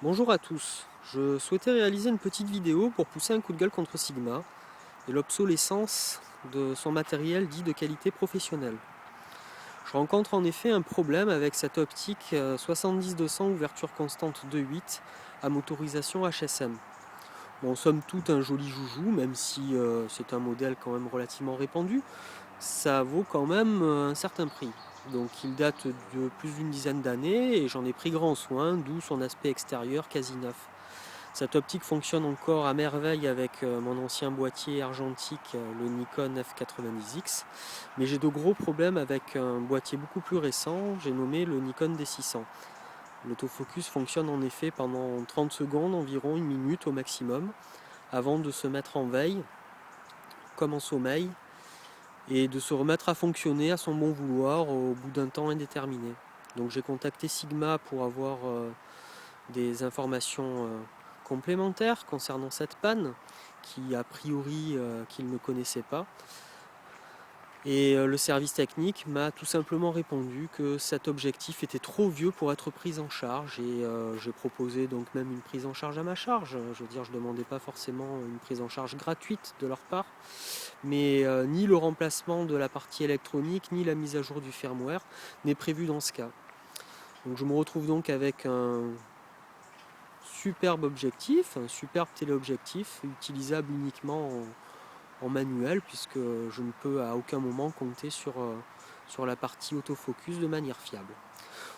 Bonjour à tous, je souhaitais réaliser une petite vidéo pour pousser un coup de gueule contre Sigma et l'obsolescence de son matériel dit de qualité professionnelle. Je rencontre en effet un problème avec cette optique 70-200 ouverture constante 2.8 à motorisation HSM. Bon, somme toute un joli joujou, même si c'est un modèle quand même relativement répandu, ça vaut quand même un certain prix. Donc il date de plus d'une dizaine d'années et j'en ai pris grand soin, d'où son aspect extérieur quasi neuf. Cette optique fonctionne encore à merveille avec mon ancien boîtier argentique, le Nikon F90X, mais j'ai de gros problèmes avec un boîtier beaucoup plus récent, j'ai nommé le Nikon D600. L'autofocus fonctionne en effet pendant 30 secondes, environ une minute au maximum, avant de se mettre en veille, comme en sommeil, et de se remettre à fonctionner à son bon vouloir au bout d'un temps indéterminé. Donc j'ai contacté Sigma pour avoir des informations complémentaires concernant cette panne qui a priori qu'ils ne connaissaient pas. Et le service technique m'a tout simplement répondu que cet objectif était trop vieux pour être pris en charge et j'ai proposé donc même une prise en charge à ma charge. Je veux dire, je ne demandais pas forcément une prise en charge gratuite de leur part, mais ni le remplacement de la partie électronique ni la mise à jour du firmware n'est prévu dans ce cas. Donc je me retrouve donc avec un superbe objectif, un superbe téléobjectif utilisable uniquement en manuel puisque je ne peux à aucun moment compter sur la partie autofocus de manière fiable.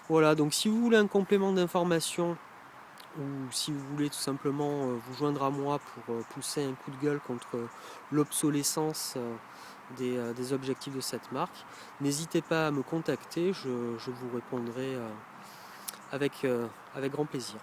Voilà, donc si vous voulez un complément d'information ou si vous voulez tout simplement vous joindre à moi pour pousser un coup de gueule contre l'obsolescence des objectifs de cette marque, n'hésitez pas à me contacter, je vous répondrai avec grand plaisir.